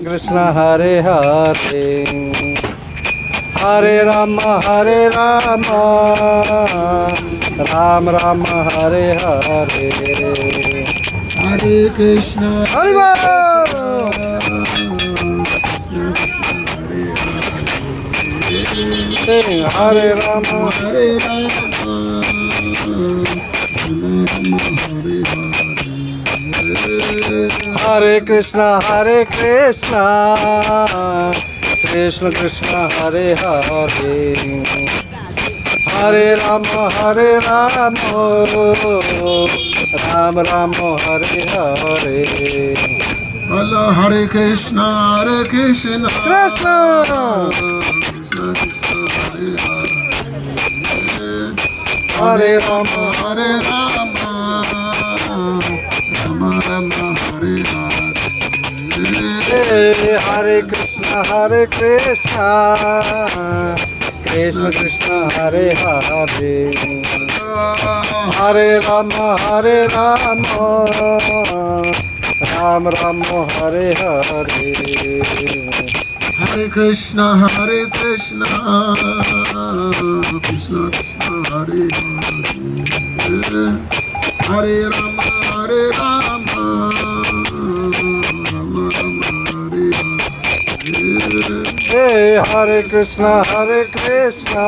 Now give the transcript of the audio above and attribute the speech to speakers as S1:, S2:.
S1: Krishna Hare Hare Hare Rama Ram Rama Hare Hare
S2: Hare Krishna
S1: Hare Bol Hare Rama
S2: Hare Rama
S1: Hare Krishna Krishna Krishna Hare Hare Hare Rama Ram Rama Hare Hare
S2: Allah Hare Krishna
S1: Krishna
S2: Krishna Krishna Hare
S1: Hare
S2: Hare
S1: Rama
S2: Hare Rama Rama Rama Hare Hare
S1: Hare Krishna Krishna Krishna Hare Hare Hare Rama Ram Rama Hare Hare
S2: Hare Krishna Krishna Krishna Hare Hare Hare Rama Rama Rama Hare Hare
S1: Hare Krishna Krishna